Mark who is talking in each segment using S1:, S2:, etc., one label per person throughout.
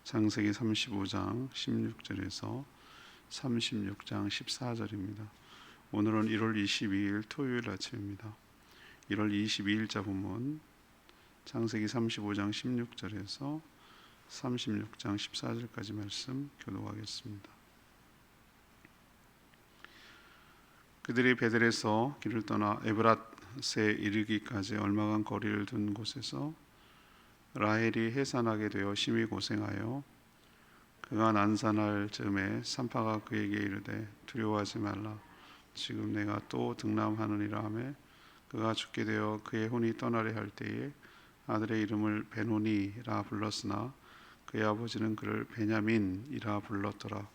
S1: 창세기 35장 16절에서 36장 14절입니다. 오늘은 1월 22일 토요일 아침입니다. 1월 22일자 본문 창세기 35장 16절에서 36장 14절까지 말씀 교독하겠습니다. 그들이 베델에서 길을 떠나 에브랏에 이르기까지 얼마간 거리를 둔 곳에서 라헬이 해산하게 되어 심히 고생하여 그가 난산할 즈음에 산파가 그에게 이르되 두려워하지 말라 지금 내가 또 등남하느니라 하매 그가 죽게 되어 그의 혼이 떠나려 할 때에 아들의 이름을 베노니라 불렀으나 그의 아버지는 그를 베냐민이라 불렀더라.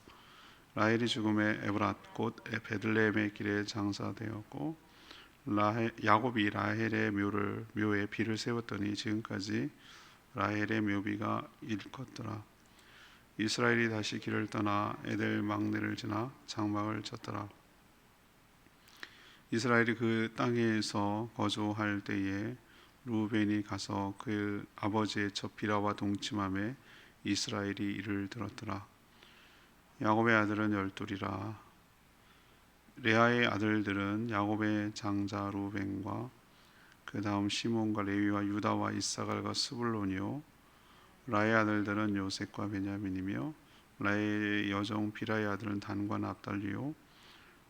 S1: 라헬이 죽음에 에브랏 곧 베들레헴의 길에 장사되었고 야곱이 라헬의 묘에 비를 세웠더니 지금까지 라헬의 묘비가 일컫더라. 이스라엘이 다시 길을 떠나 에델 막내를 지나 장막을 쳤더라. 이스라엘이 그 땅에서 거주할 때에 루벤이 가서 그 아버지의 첩 비라와 동침함에 이스라엘이 이를 들었더라. 야곱의 아들은 12이라. 레아의 아들들은 야곱의 장자 루벤과 그 다음 시몬과 레위와 유다와 이사갈과 스불론이요 라의 아들들은 요셉과 베냐민이며 라의 여종 비라의 아들은 단과 납달리요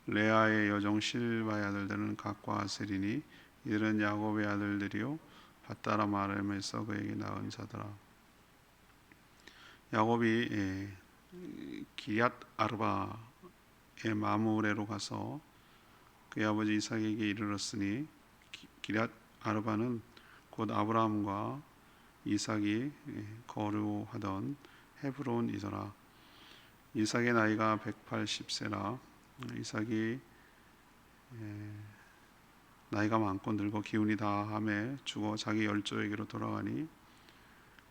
S1: 레아의 여종 실바의 아들들은 갓과 아셀이니 이들은 야곱의 아들들이요 밧다람 아람에서 그에게 낳은 자더라. 야곱이 기얏 아르바의 마므레로 가서 그의 아버지 이삭에게 이르렀으니 기얏 아르바는 곧 아브라함과 이삭이 거류하던 헤브론이더라. 이삭의 나이가 180세라. 이삭이 나이가 많고 늙어 기운이 다함에 죽어 자기 열조에게로 돌아가니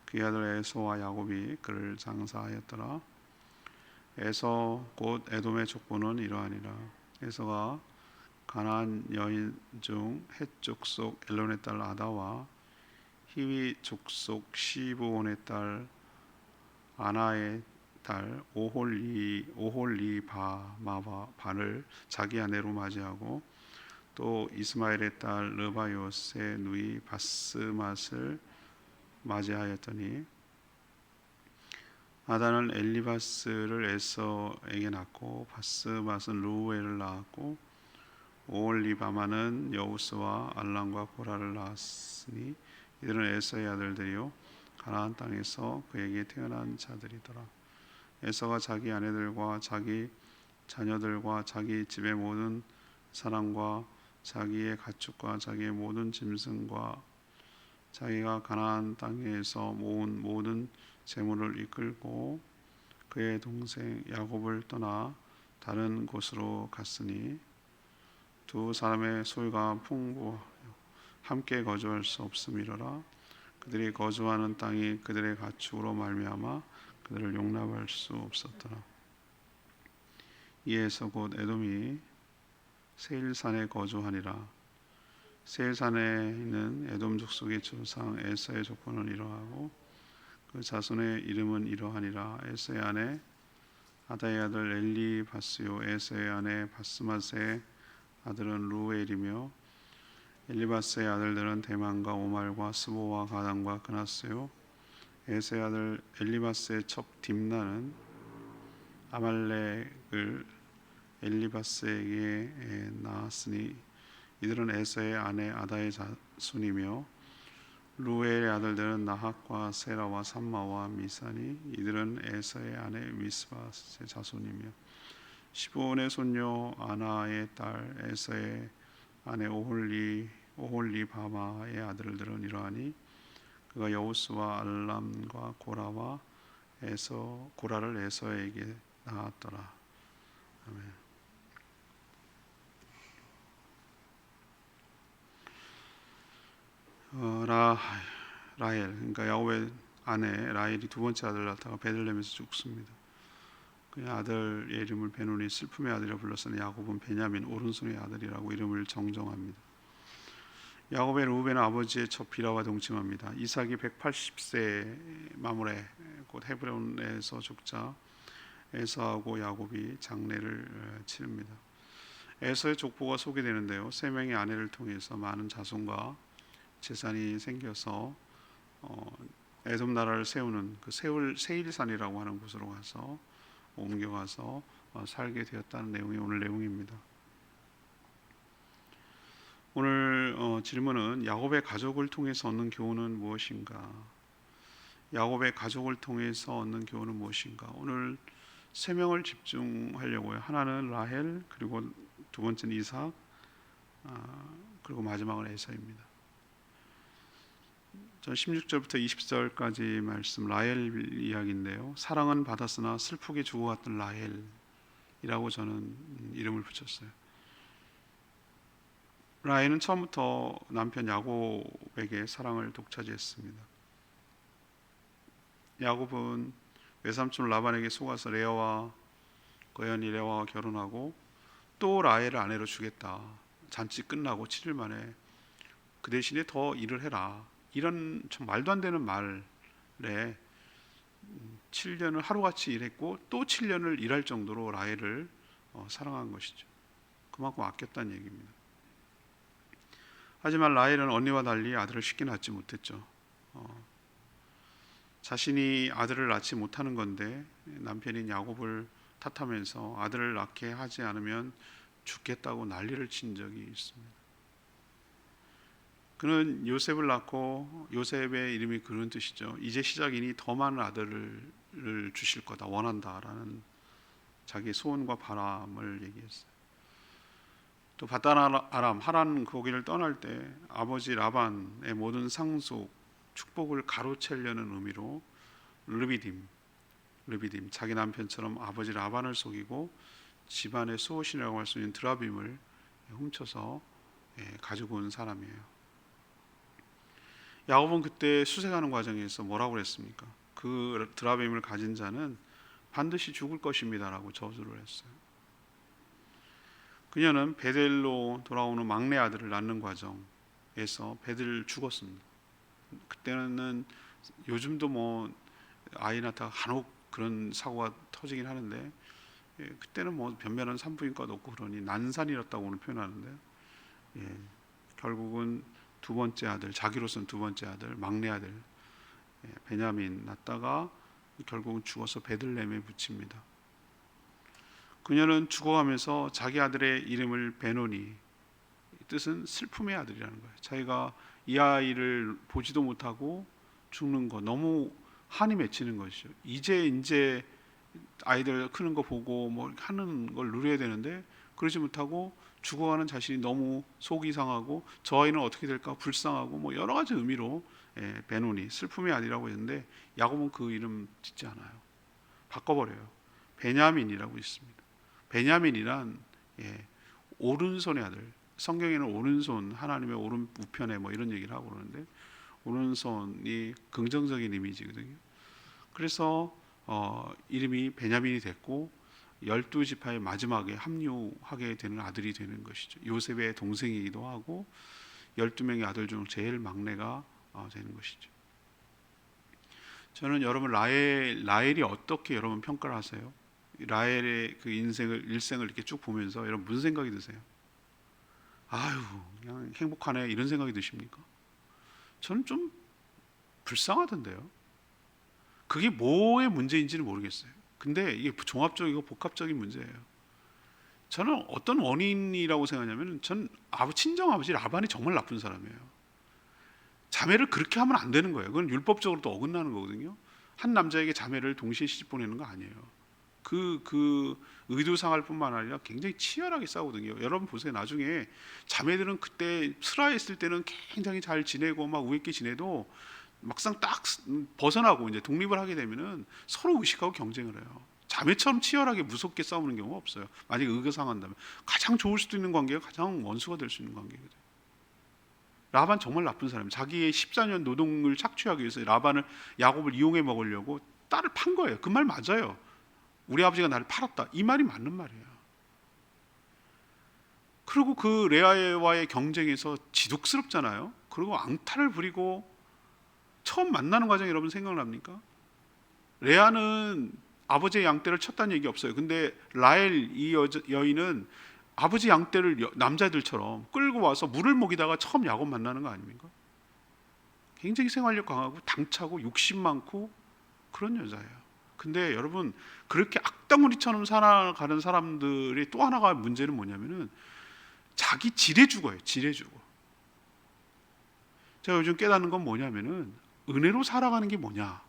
S1: 그의 아들 에서와 야곱이 그를 장사하였더라. 에서 곧 에돔의 족보는 이러하니라. 에서가 가나안 여인 중 헷 족속 엘론의 딸 아다와 히위 족속 시브온의 딸 아나의 딸 오홀리바마바를 자기 아내로 맞이하고 또 이스마엘의 딸 르바요스의 누이 바스맛을 맞이하였더니 아다는 엘리바스를 에서에게 낳고 바스맛은 루엘을 낳았고 오홀리바마는 여우스와 알람과 고라를 낳았으니 이들은 에서의 아들들이요 가나안 땅에서 그에게 태어난 자들이더라. 에서가 자기 아내들과 자기 자녀들과 자기 집의 모든 사람과 자기의 가축과 자기의 모든 짐승과 자기가 가나안 땅에서 모은 모든 재물을 이끌고 그의 동생 야곱을 떠나 다른 곳으로 갔으니 두 사람의 소유가 풍부하여 함께 거주할 수 없음이로라. 그들이 거주하는 땅이 그들의 가축으로 말미암아 그들을 용납할 수 없었더라. 이에서 곧 에돔이 세일산에 거주하니라. 세일산에 있는 에돔 족속의 조상 에서의 족보는 이러하고 그 자손의 이름은 이러하니라. 에서의 아내 아다의 아들 엘리바스요 에서의 아내 바스맛의 아들은 루엘이며 엘리바스의 아들들은 대만과 오말과 스보와 가당과 그나스요 에서의 아들 엘리바스의 첩 딥나는 아말렉을 엘리바스에게 낳았으니 이들은 에서의 아내 아다의 자손이며 루엘의 아들들은 나핫과 세라와 삼마와 미사니 이들은 에서의 아내 미스바스의 자손이며 시브온의 손녀 아나의 딸 에서의 아내 오홀리바마의 아들들은 이러하니 그가 여우스와 알람과 고라를 에서에게 낳았더라. 아멘. 라헬 그러니까 야곱의 아내 라헬이 두 번째 아들 낳다가 베들레헴에서 죽습니다. 그의 아들의 이름을 베노니 슬픔의 아들이라 불렀으니 야곱은 베냐민 오른손의 아들이라고 이름을 정정합니다. 야곱의 르우벤은 아버지의 첫 비라와 동침합니다. 이삭이 180세 마무레 곧 헤브론에서 죽자 에서하고 야곱이 장례를 치릅니다. 에서의 족보가 소개되는데요. 세 명의 아내를 통해서 많은 자손과 재산이 생겨서 에돔 나라를 세우는 그 세일산이라고 하는 곳으로 가서 옮겨가서 살게 되었다는 내용이 오늘 내용입니다. 오늘 질문은 야곱의 가족을 통해서 얻는 교훈은 무엇인가? 야곱의 가족을 통해서 얻는 교훈은 무엇인가? 오늘 세 명을 집중하려고요. 하나는 라헬, 그리고 두 번째는 이삭, 그리고 마지막은 에서입니다. 전 16절부터 20절까지 말씀 라헬 이야기인데요. 사랑은 받았으나 슬프게 죽어갔던 라헬이라고 저는 이름을 붙였어요. 라헬은 처음부터 남편 야곱에게 사랑을 독차지했습니다. 야곱은 외삼촌 라반에게 속아서 레아와 거연이 레아와 결혼하고 또 라헬을 아내로 주겠다. 잔치 끝나고 7일 만에 그 대신에 더 일을 해라. 이런 참 말도 안 되는 말에 7년을 하루같이 일했고 또 7년을 일할 정도로 라헬을 사랑한 것이죠. 그만큼 아꼈다는 얘기입니다. 하지만 라헬은 언니와 달리 아들을 쉽게 낳지 못했죠. 자신이 아들을 낳지 못하는 건데 남편인 야곱을 탓하면서 아들을 낳게 하지 않으면 죽겠다고 난리를 친 적이 있습니다. 그는 요셉을 낳고 요셉의 이름이 그런 뜻이죠. 이제 시작이니 더 많은 아들을 주실 거다 원한다라는 자기의 소원과 바람을 얘기했어요. 또 바단 하란 거기를 떠날 때 아버지 라반의 모든 상속 축복을 가로채려는 의미로 르비딤 자기 남편처럼 아버지 라반을 속이고 집안의 수호신이라고 할 수 있는 드라빔을 훔쳐서 가지고 온 사람이에요. 야곱은 그때 수색하는 과정에서 뭐라고 그랬습니까? 그 드라빔을 가진 자는 반드시 죽을 것입니다라고 저주를 했어요. 그녀는 베델로 돌아오는 막내 아들을 낳는 과정에서 베델 죽었습니다. 그때는 요즘도 뭐 아이 낳다가 간혹 그런 사고가 터지긴 하는데 그때는 뭐 변변한 산부인과도 없고 그러니 난산이었다고 오늘 표현하는데 결국은 두 번째 아들, 자기로서는 두 번째 아들, 막내 아들 베냐민 낳다가 결국은 죽어서 베들레헴에 묻힙니다. 그녀는 죽어가면서 자기 아들의 이름을 베노니, 뜻은 슬픔의 아들이라는 거예요. 자기가 이 아이를 보지도 못하고 죽는 거 너무 한이 맺히는 것이죠. 이제 아이들 크는 거 보고 뭐 하는 걸 누려야 되는데 그러지 못하고 죽어가는 자신이 너무 속이 상하고 저 아이는 어떻게 될까 불쌍하고 뭐 여러 가지 의미로 베노니 슬픔의 아들이라고 했는데 야곱은 그 이름 짓지 않아요. 바꿔버려요. 베냐민이라고 있습니다. 베냐민이란 오른손의 아들. 성경에는 오른손, 하나님의 오른 우편에 뭐 이런 얘기를 하고 그러는데 오른손이 긍정적인 이미지거든요. 그래서 이름이 베냐민이 됐고 12지파의 마지막에 합류하게 되는 아들이 되는 것이죠. 요셉의 동생이기도 하고 12명의 아들 중 제일 막내가 되는 것이죠. 저는 여러분 라헬이 어떻게 여러분 평가를 하세요? 라헬의 그 일생을 이렇게 쭉 보면서 여러분 무슨 생각이 드세요? 아유 그냥 행복하네 이런 생각이 드십니까? 저는 좀 불쌍하던데요. 그게 뭐의 문제인지는 모르겠어요. 근데 이게 종합적이고 복합적인 문제예요. 저는 어떤 원인이라고 생각하냐면 전 친정 아버지 라반이 정말 나쁜 사람이에요. 자매를 그렇게 하면 안 되는 거예요. 그건 율법적으로도 어긋나는 거거든요. 한 남자에게 자매를 동시에 시집 보내는 거 아니에요. 그 의도상할 뿐만 아니라 굉장히 치열하게 싸우거든요. 여러분 보세요. 나중에 자매들은 그때 슬하했을 때는 굉장히 잘 지내고 막 우애끼 지내도 막상 딱 벗어나고 이제 독립을 하게 되면은 서로 의식하고 경쟁을 해요. 자매처럼 치열하게 무섭게 싸우는 경우가 없어요. 만약에 의가 상한다면 가장 좋을 수도 있는 관계가 가장 원수가 될 수 있는 관계거든요. 라반 정말 나쁜 사람이에요. 자기의 14년 노동을 착취하기 위해서 야곱을 이용해 먹으려고 딸을 판 거예요. 그 말 맞아요. 우리 아버지가 나를 팔았다. 이 말이 맞는 말이에요. 그리고 그 레아와의 경쟁에서 지독스럽잖아요. 그리고 앙탈을 부리고 처음 만나는 과정 여러분 생각납니까? 레아는 아버지의 양떼를 쳤다는 얘기 없어요. 근데 라헬 이 여인은 아버지 양떼를 남자들처럼 끌고 와서 물을 먹이다가 처음 야곱 만나는 거 아닙니까? 굉장히 생활력 강하고 당차고 욕심 많고 그런 여자예요. 근데 여러분 그렇게 악덩어리처럼 살아가는 사람들이 또 하나가 문제는 뭐냐면은 자기 지레 죽어요. 지레 죽어. 제가 요즘 깨닫는 건 뭐냐면은 은혜로 살아가는 게 뭐냐?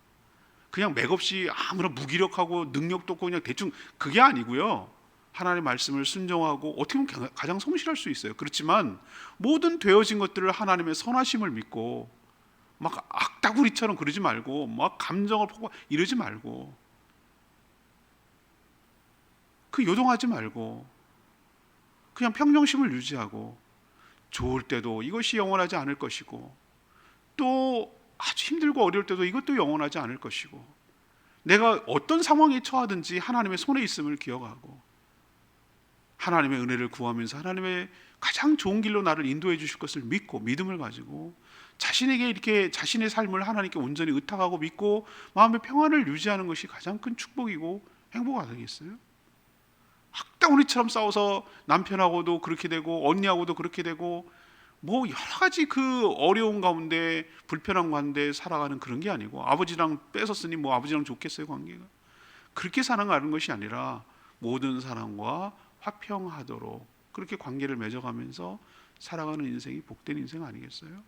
S1: 그냥 맥없이 아무런 무기력하고 능력도 없고 그냥 대충 그게 아니고요. 하나님의 말씀을 순종하고 어떻게 보면 가장 성실할 수 있어요. 그렇지만 모든 되어진 것들을 하나님의 선하심을 믿고 막 악다구리처럼 그러지 말고 막 감정을 폭발 이러지 말고 그 요동하지 말고 그냥 평정심을 유지하고 좋을 때도 이것이 영원하지 않을 것이고 또 아주 힘들고 어려울 때도 이것도 영원하지 않을 것이고 내가 어떤 상황에 처하든지 하나님의 손에 있음을 기억하고 하나님의 은혜를 구하면서 하나님의 가장 좋은 길로 나를 인도해 주실 것을 믿고 믿음을 가지고 자신에게 이렇게 자신의 삶을 하나님께 온전히 의탁하고 믿고 마음의 평안을 유지하는 것이 가장 큰 축복이고 행복 아니겠어요? 학당우리처럼 싸워서 남편하고도 그렇게 되고 언니하고도 그렇게 되고 뭐 여러 가지 그 어려운 가운데 불편한 가운데 살아가는 그런 게 아니고 아버지랑 뺏었으니 뭐 아버지랑 좋겠어요 관계가 그렇게 살아가는 것이 아니라 모든 사람과 화평하도록 그렇게 관계를 맺어가면서 살아가는 인생이 복된 인생 아니겠어요?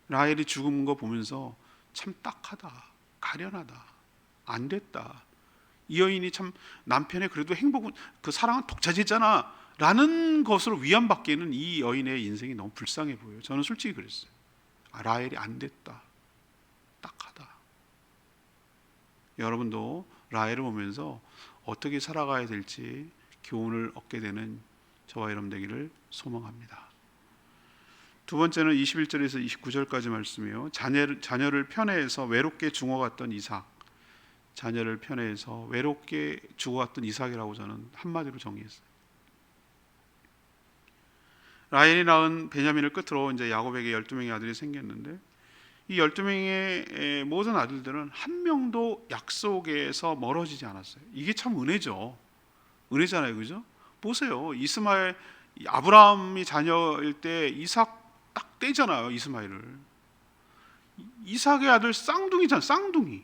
S1: 라헬이 죽은 거 보면서 참 딱하다, 가련하다, 안 됐다. 이 여인이 참 남편의 그래도 행복은 그 사랑은 독차지했잖아 라는 것으로 위안받기에는 이 여인의 인생이 너무 불쌍해 보여요. 저는 솔직히 그랬어요. 라헬이 안 됐다, 딱하다. 여러분도 라헬을 보면서 어떻게 살아가야 될지 교훈을 얻게 되는 저와 여러분 되기를 소망합니다. 두 번째는 21절에서 29절까지 말씀이요. 자녀를 편애해서 외롭게 죽어갔던 이삭. 자녀를 편애해서 외롭게 죽어갔던 이삭이라고 저는 한마디로 정의했어요. 라헬이 낳은 베냐민을 끝으로 이제 야곱에게 12명의 아들이 생겼는데 이 12명의 모든 아들들은 한 명도 약속에서 멀어지지 않았어요. 이게 참 은혜죠. 은혜잖아요. 그죠? 보세요. 이스마엘 아브라함이 자녀일 때 이삭 딱 떼잖아요. 이스마엘을. 이삭의 아들 쌍둥이잖아. 쌍둥이.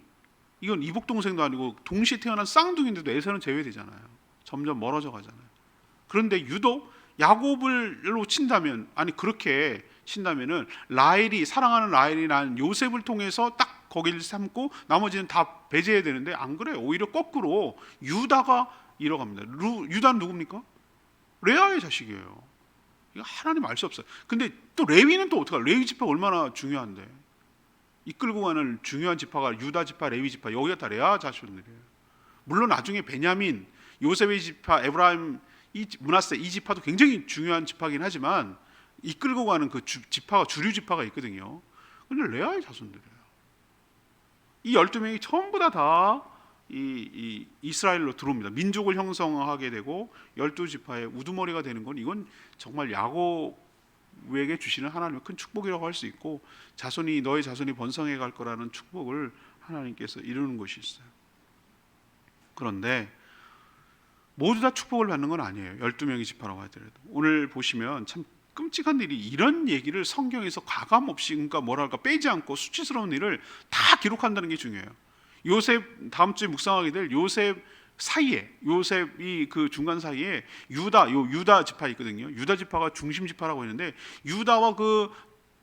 S1: 이건 이복 동생도 아니고 동시에 태어난 쌍둥이인데도 에서는 제외되잖아요. 점점 멀어져 가잖아요. 그런데 유독 야곱을로 친다면 아니 그렇게 친다면은 라헬이 사랑하는 라헬이 난 요셉을 통해서 딱 거기를 삼고 나머지는 다 배제해야 되는데 안 그래요. 오히려 거꾸로 유다가 잃어갑니다. 유다는 누굽니까? 레아의 자식이에요. 이거 하나님 알 수 없어요. 근데 또 레위는 또 어떡해? 레위 지파가 얼마나 중요한데 이끌고 가는 중요한 지파가 유다 지파, 레위 지파 여기가 다 레아 자손들이에요. 물론 나중에 베냐민, 요셉의 지파, 에브라임, 므낫세 이 지파도 굉장히 중요한 지파긴 하지만 이끌고 가는 그 지파가 주류 지파가 있거든요. 근데 레아의 자손들이에요. 이 12명이 전부 다 이 이스라엘로 들어옵니다. 민족을 형성하게 되고 12지파의 우두머리가 되는 건 이건 정말 야곱에게 주시는 하나님의 큰 축복이라고 할 수 있고 너의 자손이 번성해 갈 거라는 축복을 하나님께서 이루는 것이 있어요. 그런데 모두 다 축복을 받는 건 아니에요. 12명의 지파라고 하더라도 오늘 보시면 참 끔찍한 일이 이런 얘기를 성경에서 가감 없이 그러니까 뭐랄까 빼지 않고 수치스러운 일을 다 기록한다는 게 중요해요. 요셉 다음 주에 묵상하게 될 요셉 사이에 요셉이 그 중간 사이에 유다 지파 있거든요. 유다 지파가 중심 지파라고 했는데 유다와 그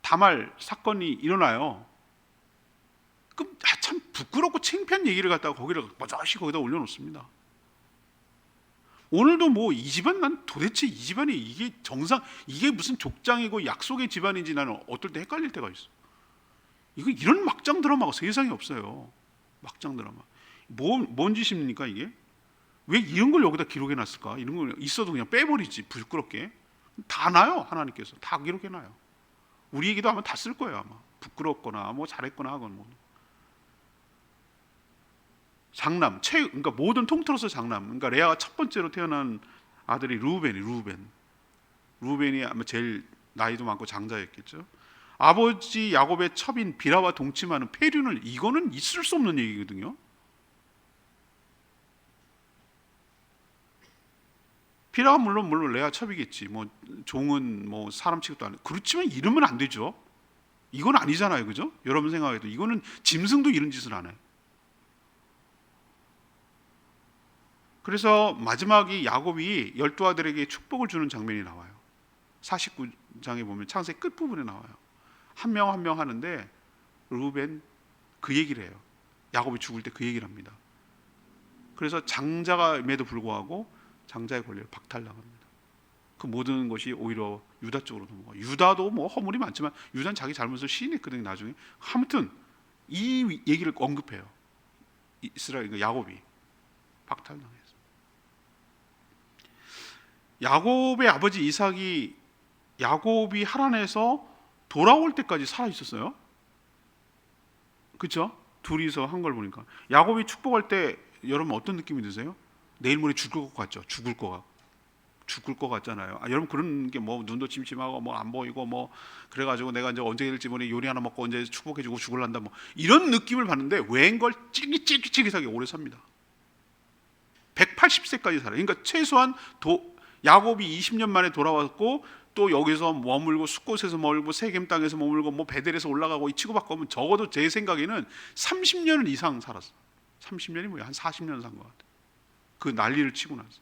S1: 다말 사건이 일어나요. 참 부끄럽고 창피한 얘기를 갖다가 거기를 멋져시 거기다 올려놓습니다. 오늘도 뭐 이 집안 난 도대체 이 집안이 이게 정상 이게 무슨 족장이고 약속의 집안인지 나는 어떨 때 헷갈릴 때가 있어. 이거 이런 막장 드라마가 세상에 없어요. 막장 드라마. 뭔 짓입니까 이게? 왜 이런 걸 여기다 기록해 놨을까? 이런 거 있어도 그냥 빼버리지 부끄럽게. 다 나요 하나님께서 다 기록해 놔요. 우리 얘기도 아마 다 쓸 거예요 아마. 부끄럽거나 뭐 잘했거나 하건 뭐. 장남, 그러니까 모든 통틀어서 장남. 그러니까 레아가 첫 번째로 태어난 아들이 루벤이 아마 제일 나이도 많고 장자였겠죠. 아버지 야곱의 첩인 비라와 동침하는 페륜을, 이거는 있을 수 없는 얘기거든요. 비라가 물론 레아 첩이겠지. 뭐 종은 뭐 사람 취급도 안 해. 그렇지만 이러면 안 되죠. 이건 아니잖아요, 그죠? 여러분 생각해도 이거는 짐승도 이런 짓을 안 해. 그래서 마지막에 야곱이 12아들에게 축복을 주는 장면이 나와요. 49장에 보면 창세기 끝부분에 나와요. 한 명 한 명 하는데 루벤 그 얘기를 해요. 야곱이 죽을 때 그 얘기를 합니다. 그래서 장자임에도 불구하고 장자의 권리를 박탈당합니다. 그 모든 것이 오히려 유다 쪽으로 넘어가요. 유다도 뭐 허물이 많지만 유다는 자기 잘못을 시인했거든요. 나중에 아무튼 이 얘기를 언급해요. 이스라엘 야곱이 박탈당해서. 야곱의 아버지 이삭이 야곱이 하란에서 돌아올 때까지 살아 있었어요. 그렇죠? 둘이서 한 걸 보니까 야곱이 축복할 때 여러분 어떤 느낌이 드세요? 내일 모레 죽을 것 같죠? 죽을 것 같잖아요. 여러분 그런 게 뭐 눈도 침침하고 뭐 안 보이고 뭐 그래가지고 내가 이제 언제 될지 모르니 요리 하나 먹고 언제 축복해주고 죽을란다 뭐 이런 느낌을 받는데 웬걸 찌릿찌릿하게 오래 삽니다. 180세까지 살아요. 그러니까 최소한 야곱이 20년 만에 돌아왔고 또 여기서 머물고 숫곳에서 머물고 세겜 땅에서 머물고 뭐 베델에서 올라가고 이 치고받고 하면 적어도 제 생각에는 30년 이상 살았어. 30년이 뭐야? 한 40년 산 것 같아. 그 난리를 치고 나서.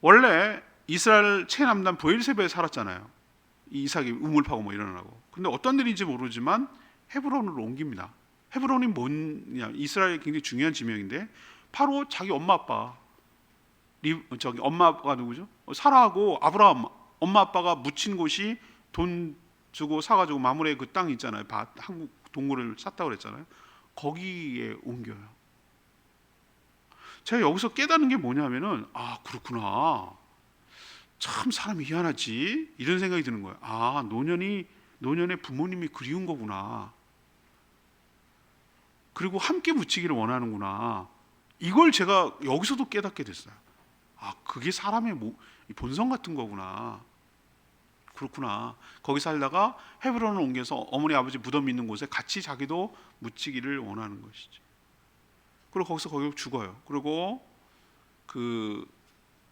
S1: 원래 이스라엘 최남단 브엘세바에 살았잖아요. 이삭이 우물 파고 뭐 이러느라고. 근데 어떤 일인지 모르지만 헤브론으로 옮깁니다. 헤브론이 뭐냐? 이스라엘의 굉장히 중요한 지명인데 바로 자기 엄마 아빠 엄마 아빠가 누구죠? 사라하고 아브라함 엄마 아빠가 묻힌 곳이 돈 주고 사가지고 마므레 그 땅 있잖아요. 한국 동굴을 샀다고 그랬잖아요. 거기에 옮겨요. 제가 여기서 깨닫는 게 뭐냐면은 그렇구나. 참 사람이 희한하지 이런 생각이 드는 거예요. 노년의 부모님이 그리운 거구나. 그리고 함께 묻히기를 원하는구나. 이걸 제가 여기서도 깨닫게 됐어요. 그게 사람의 본성 같은 거구나. 그렇구나. 거기 살다가 헤브론을 옮겨서 어머니 아버지 무덤 있는 곳에 같이 자기도 묻히기를 원하는 것이지. 그리고 거기서 죽어요. 그리고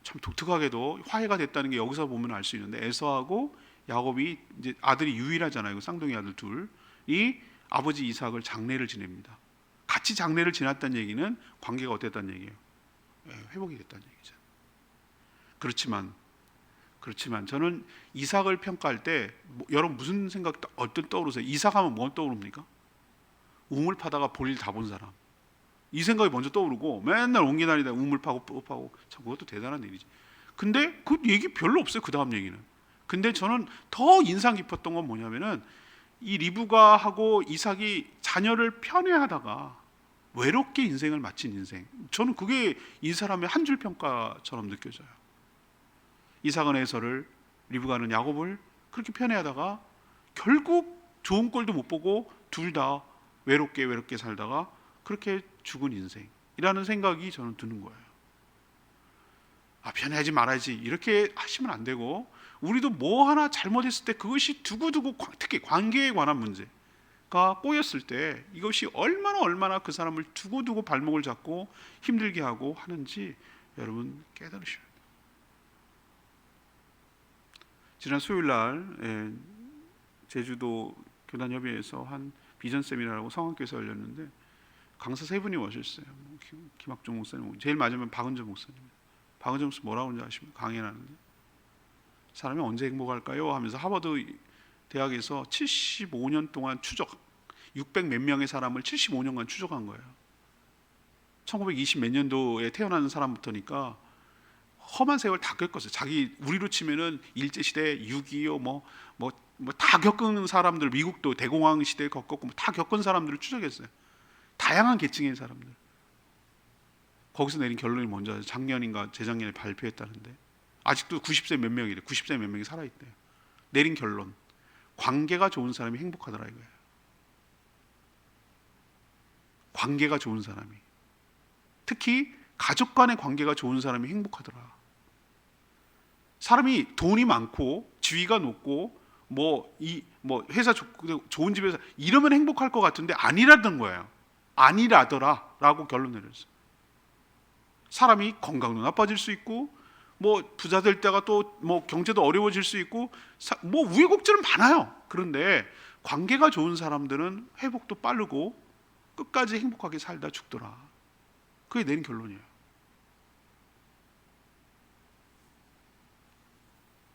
S1: 참 독특하게도 화해가 됐다는 게 여기서 보면 알 수 있는데 에서하고 야곱이 이제 아들이 유일하잖아요. 그 쌍둥이 아들 둘이 아버지 이삭을 장례를 지냅니다. 같이 장례를 지났다는 얘기는 관계가 어땠다는 얘기예요? 회복이 됐다는 얘기죠. 그렇지만 저는 이삭을 평가할 때 여러분 무슨 생각 떠오르세요? 이삭하면 뭐 떠오릅니까? 우물 파다가 볼일 다 본 사람. 이 생각이 먼저 떠오르고 맨날 옹기 다니다 우물 파고 참 그것도 대단한 일이지. 근데 그 얘기 별로 없어요. 그 다음 얘기는. 근데 저는 더 인상 깊었던 건 뭐냐면은 이 리브가 하고 이삭이 자녀를 편애하다가 외롭게 인생을 마친 인생. 저는 그게 이 사람의 한 줄 평가처럼 느껴져요. 이삭은 에서를, 리브가는 야곱을 그렇게 편애하다가 결국 좋은 꼴도 못 보고 둘 다 외롭게 살다가 그렇게 죽은 인생이라는 생각이 저는 드는 거예요. 편애하지 말아야지 이렇게 하시면 안 되고, 우리도 뭐 하나 잘못했을 때 그것이 두고두고 특히 관계에 관한 문제가 꼬였을 때 이것이 얼마나 그 사람을 두고두고 발목을 잡고 힘들게 하고 하는지 여러분 깨달으셔야 돼요. 지난 수요일날 제주도 교단협의회에서 한 비전 세미나라고 성황교에서 열렸는데 강사 세 분이 오셨어요. 김학종 목사님, 제일 마지막에 박은정 목사님. 박은정 목사님 뭐라고 하는지 아십니까? 강연하는데 사람이 언제 행복할까요? 하면서 하버드 대학에서 75년 동안 추적 600 몇 명의 사람을 75년간 추적한 거예요. 1920 몇 년도에 태어난 사람부터니까 험한 세월 다 겪었어요. 우리로 치면은 일제시대, 6.25 뭐 다 겪은 사람들, 미국도 대공황 시대 겪었고 다 겪은 사람들을 추적했어요. 다양한 계층의 사람들. 거기서 내린 결론이 뭔지 아세요? 작년인가 재작년에 발표했다는데 아직도 90세 몇 명이래. 90세 몇 명이 살아있대요. 내린 결론, 관계가 좋은 사람이 행복하더라 이거예요. 관계가 좋은 사람이, 특히 가족 간의 관계가 좋은 사람이 행복하더라. 사람이 돈이 많고 지위가 높고 뭐 회사 좋은 집에서 이러면 행복할 것 같은데 아니라던 거예요. 아니라더라라고 결론 내렸어요. 사람이 건강도 나빠질 수 있고 뭐 부자 될 때가 또 뭐 경제도 어려워질 수 있고 뭐 우여곡절은 많아요. 그런데 관계가 좋은 사람들은 회복도 빠르고 끝까지 행복하게 살다 죽더라. 그게 내린 결론이에요.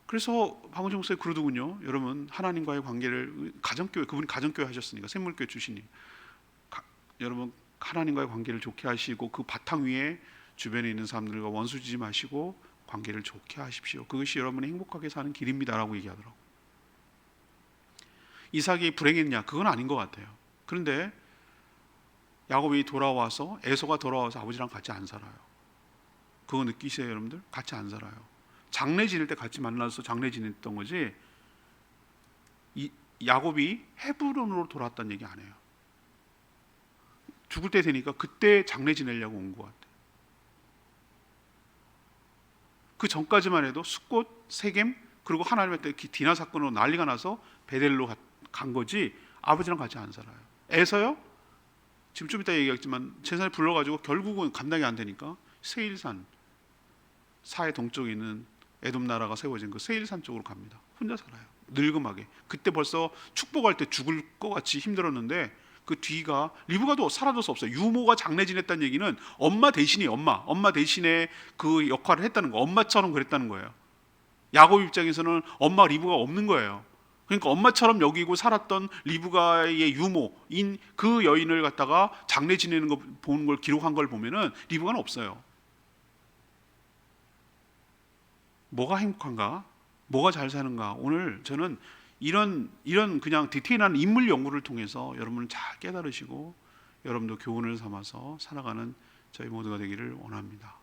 S1: 그래서 박원정 목사님 그러더군요. 여러분 하나님과의 관계를 가정교회, 그분이 가정교회 하셨으니까 샘물교회 출신이, 여러분 하나님과의 관계를 좋게 하시고 그 바탕 위에 주변에 있는 사람들과 원수지지 마시고 관계를 좋게 하십시오. 그것이 여러분이 행복하게 사는 길입니다라고 얘기하더라고요. 이삭이 불행했냐? 그건 아닌 것 같아요. 그런데 야곱이 돌아와서, 에서가 돌아와서 아버지랑 같이 안 살아요. 그거 느끼세요 여러분들? 같이 안 살아요. 장례 지낼 때 같이 만나서 장례 지냈던 거지, 야곱이 헤브론으로 돌아왔다는 얘기 안 해요. 죽을 때 되니까 그때 장례 지내려고 온 것 같아요. 그 전까지만 해도 숫곳, 세겜, 그리고 하나님의 때 디나 사건으로 난리가 나서 베델로 간 거지 아버지랑 같이 안 살아요. 에서요? 지금 좀 이따 얘기하겠지만 재산을 불러가지고 결국은 감당이 안 되니까 세일산, 사해 동쪽에 있는 에돔 나라가 세워진 그 세일산 쪽으로 갑니다. 혼자 살아요. 늙음하게. 그때 벌써 축복할 때 죽을 것 같이 힘들었는데 그 뒤가 리브가도 사라질 수 없어요. 유모가 장례 지냈다는 얘기는 엄마 대신이 엄마 대신에 그 역할을 했다는 거, 엄마처럼 그랬다는 거예요. 야곱 입장에서는 엄마 리브가 없는 거예요. 그러니까 엄마처럼 여기고 살았던 리브가의 유모인 그 여인을 갖다가 장례 지내는 거 보는 걸 기록한 걸 보면은 리브가는 없어요. 뭐가 행복한가? 뭐가 잘 사는가? 오늘 저는 이런 그냥 디테일한 인물 연구를 통해서 여러분을 잘 깨달으시고 여러분도 교훈을 삼아서 살아가는 저희 모두가 되기를 원합니다.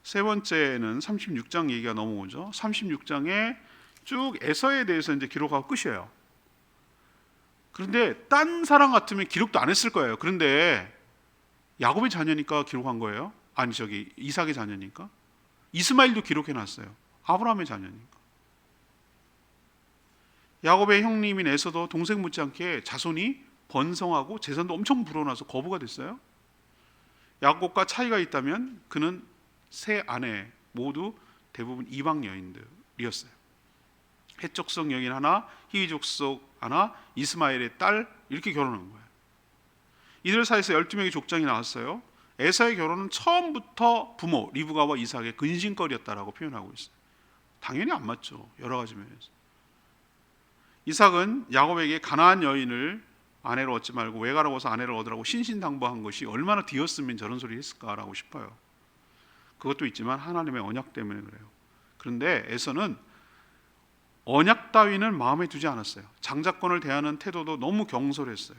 S1: 세 번째는 36장 얘기가 넘어오죠. 36장에 쭉 에서에 대해서 이제 기록하고 끝이에요. 그런데 딴 사람 같으면 기록도 안 했을 거예요. 그런데 야곱의 자녀니까 기록한 거예요. 아니 이삭의 자녀니까. 이스마일도 기록해놨어요. 아브라함의 자녀니까. 야곱의 형님인 에서도 동생 못지않게 자손이 번성하고 재산도 엄청 불어나서 거부가 됐어요. 야곱과 차이가 있다면 그는 세 아내 모두 대부분 이방 여인들이었어요. 헷족속 여인 하나, 히위족속 하나, 이스마엘의 딸, 이렇게 결혼한 거예요. 이들 사이에서 12명의 족장이 나왔어요. 에서의 결혼은 처음부터 부모 리브가와 이삭의 근심거리였다라고 표현하고 있어요. 당연히 안 맞죠. 여러 가지 면에서. 이삭은 야곱에게 가나안 여인을 아내로 얻지 말고 외가라고 해서 아내를 얻으라고 신신당부한 것이 얼마나 뒤였으면 저런 소리 했을까라고 싶어요. 그것도 있지만 하나님의 언약 때문에 그래요. 그런데 에서는 언약 따위는 마음에 두지 않았어요. 장자권을 대하는 태도도 너무 경솔했어요.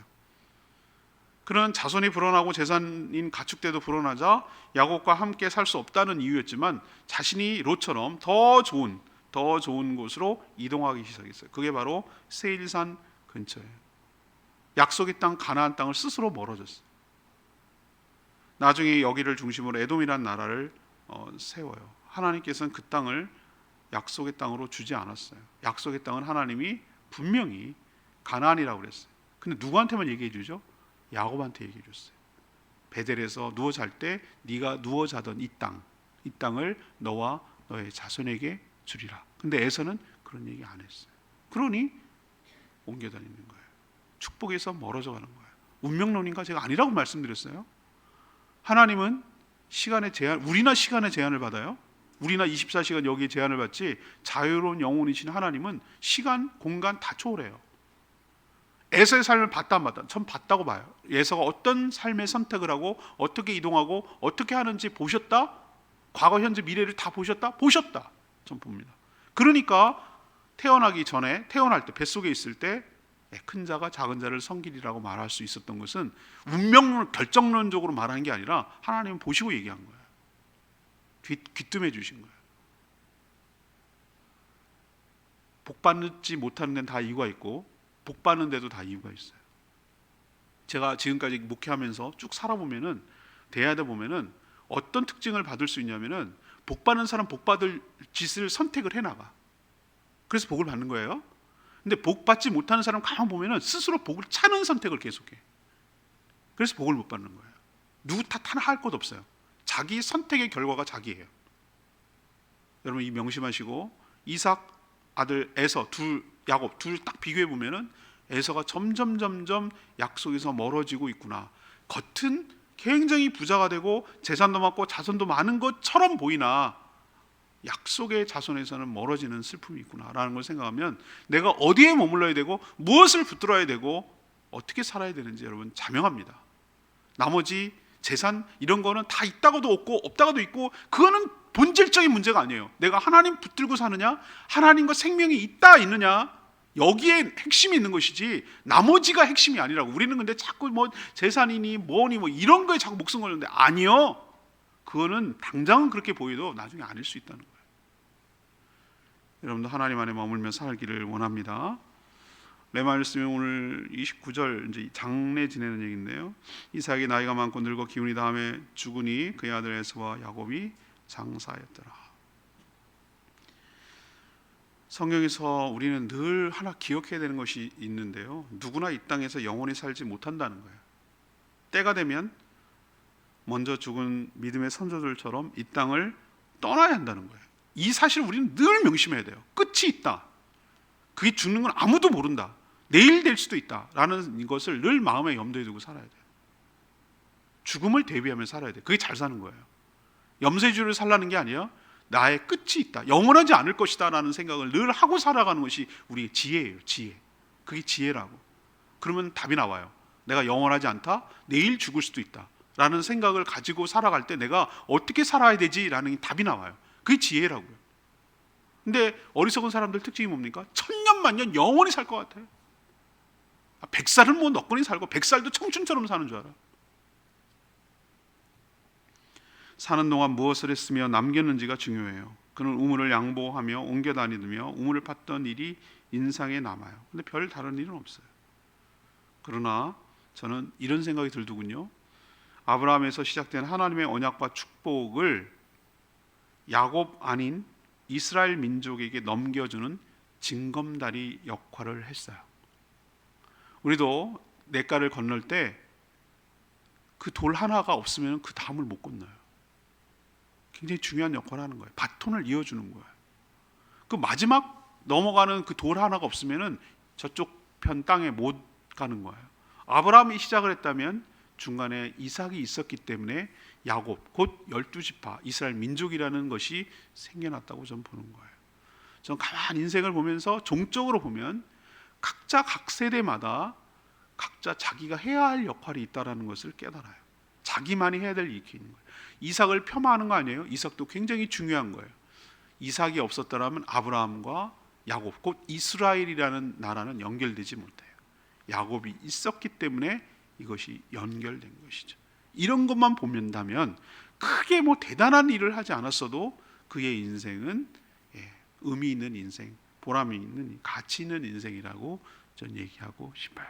S1: 그런 자손이 불어나고 재산인 가축대도 불어나자 야곱과 함께 살 수 없다는 이유였지만 자신이 롯처럼 더 좋은 곳으로 이동하기 시작했어요. 그게 바로 세일산 근처예요. 약속의 땅 가나안 땅을 스스로 멀어졌어요. 나중에 여기를 중심으로 에돔이라는 나라를 세워요. 하나님께서는 그 땅을 약속의 땅으로 주지 않았어요. 약속의 땅은 하나님이 분명히 가나안이라고 그랬어요. 근데 누구한테만 얘기해 주죠? 야곱한테 얘기해 줬어요. 베델에서 누워 잘 때 네가 누워 자던 이 땅을 너와 너의 자손에게 주리라. 근데 에서는 그런 얘기 안 했어요. 그러니 옮겨 다니는 거예요. 축복에서 멀어져 가는 거예요. 운명론인가? 제가 아니라고 말씀드렸어요. 하나님은 시간의 제한, 우리나 시간의 제한을 받아요. 우리나 24시간 여기에 제한을 받지 자유로운 영혼이신 하나님은 시간, 공간 다 초월해요. 에서의 삶을 봤다 안 봤다? 전 봤다고 봐요. 에서가 어떤 삶의 선택을 하고 어떻게 이동하고 어떻게 하는지 보셨다? 과거, 현재, 미래를 다 보셨다? 보셨다. 전 봅니다. 그러니까 태어나기 전에, 태어날 때 뱃속에 있을 때 큰 자가 작은 자를 섬기리라고 말할 수 있었던 것은 운명론, 결정론적으로 말하는 게 아니라 하나님은 보시고 얘기한 거예요. 귀뜸해 주신 거예요. 복 받지 못하는 데는 다 이유가 있고 복 받는 데도 다 이유가 있어요. 제가 지금까지 목회하면서 쭉 살아보면은 대하다 보면은 어떤 특징을 받을 수 있냐면은 복 받는 사람 복 받을 짓을 선택을 해나가. 그래서 복을 받는 거예요. 근데 복 받지 못하는 사람 가만 보면은 스스로 복을 차는 선택을 계속해. 그래서 복을 못 받는 거예요. 누구 탓할 것 없어요. 자기 선택의 결과가 자기예요. 여러분 이 명심하시고, 이삭 아들 에서 야곱 둘 딱 비교해 보면은 에서가 점점 약속에서 멀어지고 있구나. 겉은 굉장히 부자가 되고 재산도 많고 자손도 많은 것처럼 보이나 약속의 자손에서는 멀어지는 슬픔이 있구나라는 걸 생각하면 내가 어디에 머물러야 되고 무엇을 붙들어야 되고 어떻게 살아야 되는지 여러분 자명합니다. 나머지 재산 이런 거는 다 있다가도 없고 없다가도 있고, 그거는 본질적인 문제가 아니에요. 내가 하나님 붙들고 사느냐, 하나님과 생명이 있다 있느냐, 여기에 핵심이 있는 것이지 나머지가 핵심이 아니라고. 우리는 근데 자꾸 뭐 재산이니 뭐니 뭐 이런 거에 자꾸 목숨 걸는데, 아니요, 그거는 당장은 그렇게 보여도 나중에 아닐 수 있다는 거예요. 여러분도 하나님 안에 머물며 살기를 원합니다. 내 말씀이 오늘 29절 이제 장례 지내는 얘기인데요. 이삭이 나이가 많고 늙어 기운이 다음에 죽으니 그의 아들 에서와 야곱이 장사였더라. 성경에서 우리는 늘 하나 기억해야 되는 것이 있는데요. 누구나 이 땅에서 영원히 살지 못한다는 거예요. 때가 되면 먼저 죽은 믿음의 선조들처럼 이 땅을 떠나야 한다는 거예요. 이 사실을 우리는 늘 명심해야 돼요. 끝이 있다. 그게 죽는 건 아무도 모른다. 내일 될 수도 있다라는 것을 늘 마음에 염두에 두고 살아야 돼요. 죽음을 대비하며 살아야 돼요. 그게 잘 사는 거예요. 염세주를 살라는 게 아니에요. 나의 끝이 있다, 영원하지 않을 것이다 라는 생각을 늘 하고 살아가는 것이 우리의 지혜예요. 지혜. 그게 지혜라고. 그러면 답이 나와요. 내가 영원하지 않다, 내일 죽을 수도 있다 라는 생각을 가지고 살아갈 때 내가 어떻게 살아야 되지 라는 답이 나와요. 그게 지혜라고요. 근데 어리석은 사람들 특징이 뭡니까? 천년만년 영원히 살 것 같아요. 100살은 뭐 너끈히 살고 100살도 청춘처럼 사는 줄 알아. 사는 동안 무엇을 했으며 남겼는지가 중요해요. 그는 우물을 양보하며 옮겨 다니며 우물을 팠던 일이 인상에 남아요. 근데 별 다른 일은 없어요. 그러나 저는 이런 생각이 들더군요. 아브라함에서 시작된 하나님의 언약과 축복을 야곱 아닌 이스라엘 민족에게 넘겨주는 징검다리 역할을 했어요. 우리도 냇가를 건널 때 그 돌 하나가 없으면 그 다음을 못 건너요. 굉장히 중요한 역할을 하는 거예요. 바톤을 이어주는 거예요. 그 마지막 넘어가는 그 돌 하나가 없으면 저쪽 편 땅에 못 가는 거예요. 아브라함이 시작을 했다면 중간에 이삭이 있었기 때문에 야곱, 곧 12지파 이스라엘 민족이라는 것이 생겨났다고 저는 보는 거예요. 저는 가만히 인생을 보면서 종적으로 보면 각자 각 세대마다 각자 자기가 해야 할 역할이 있다는 것을 깨달아요. 자기만이 해야 될 일이 있는 거예요. 이삭을 폄하하는 거 아니에요. 이삭도 굉장히 중요한 거예요. 이삭이 없었더라면 아브라함과 야곱, 곧 이스라엘이라는 나라는 연결되지 못해요. 야곱이 있었기 때문에 이것이 연결된 것이죠. 이런 것만 보면다면 크게 뭐 대단한 일을 하지 않았어도 그의 인생은 의미 있는 인생, 보람이 있는, 가치 있는 인생이라고 저는 얘기하고 싶어요.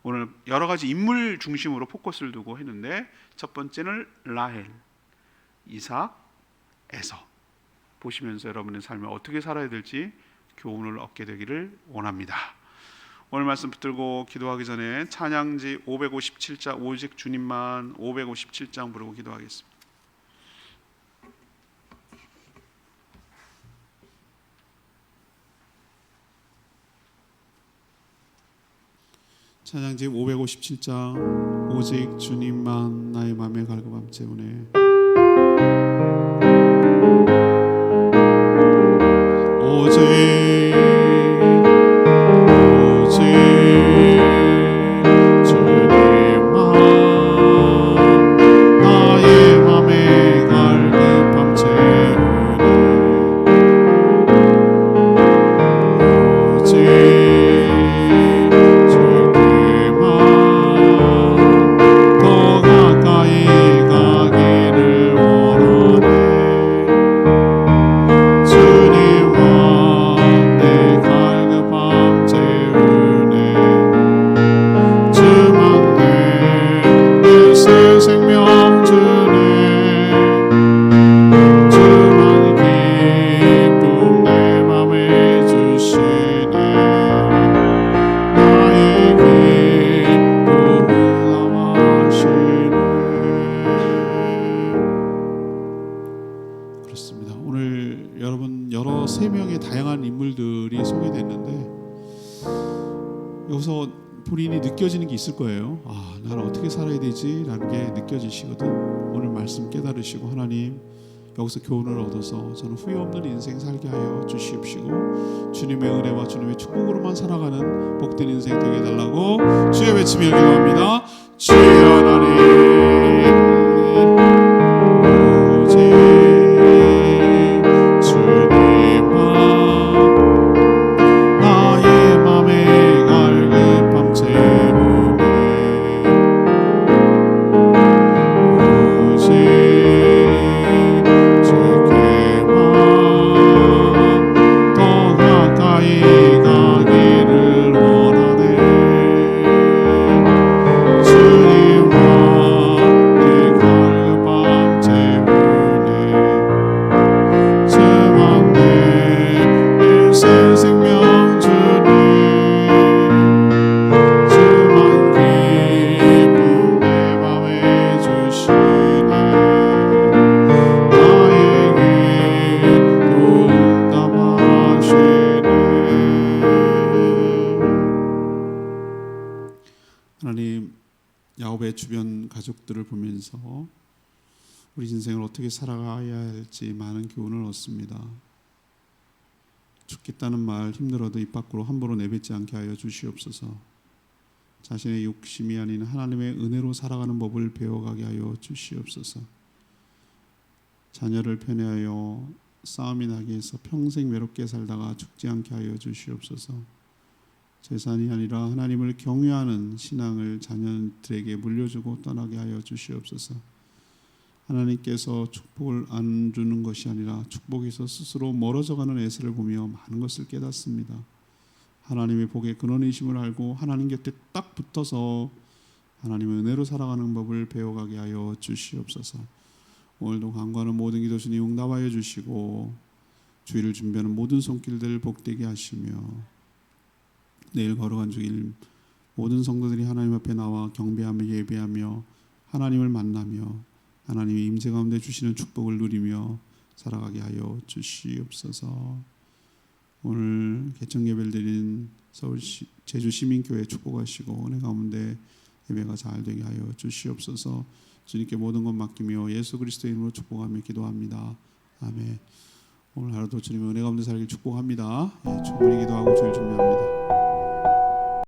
S1: 오늘 여러 가지 인물 중심으로 포커스를 두고 했는데, 첫 번째는 라헬, 이삭, 에서 보시면서 여러분의 삶을 어떻게 살아야 될지 교훈을 얻게 되기를 원합니다. 오늘 말씀 붙들고 기도하기 전에 찬양지 557장 오직 주님만 557장 부르고 기도하겠습니다. 찬양지 557장 오직 주님만 나의 맘에 갈급함 채우네. 오직 더 가까이 가기를 원하네. 본인이 느껴지는 게 있을 거예요. 아, 나는 어떻게 살아야 되지? 라는 게 느껴지시거든. 오늘 말씀 깨달으시고 하나님 여기서 교훈을 얻어서 저는 후회 없는 인생 살게 하여 주시옵시고 주님의 은혜와 주님의 축복으로만 살아가는 복된 인생 되게 해달라고 주의 외치며 기도합니다. 주의 하나님 하나님, 야곱의 주변 가족들을 보면서 우리 인생을 어떻게 살아가야 할지 많은 교훈을 얻습니다. 죽겠다는 말 힘들어도 입 밖으로 함부로 내뱉지 않게 하여 주시옵소서. 자신의 욕심이 아닌 하나님의 은혜로 살아가는 법을 배워가게 하여 주시옵소서. 자녀를 편애하여 싸움이 나게 해서 평생 외롭게 살다가 죽지 않게 하여 주시옵소서. 재산이 아니라 하나님을 경외하는 신앙을 자녀들에게 물려주고 떠나게 하여 주시옵소서. 하나님께서 축복을 안 주는 것이 아니라 축복에서 스스로 멀어져가는 에서를 보며 많은 것을 깨닫습니다. 하나님의 복의 근원이심을 알고 하나님 곁에 딱 붙어서 하나님의 은혜로 살아가는 법을 배워가게 하여 주시옵소서. 오늘도 간구하는 모든 기도 주님 응답하여 주시고 주일을 준비하는 모든 손길들 복되게 하시며 내일 걸어간 주일 모든 성도들이 하나님 앞에 나와 경배하며 예배하며 하나님을 만나며 하나님의 임재 가운데 주시는 축복을 누리며 살아가게 하여 주시옵소서. 오늘 개청 예배를 드린 서울 제주 시민교회 축복하시고 은혜 가운데 예배가 잘 되게 하여 주시옵소서. 주님께 모든 것 맡기며 예수 그리스도의 이름으로 축복하며 기도합니다. 아멘. 오늘 하루도 주님의 은혜 가운데 살길 축복합니다. 충분히 기도하고 주일 준비합니다.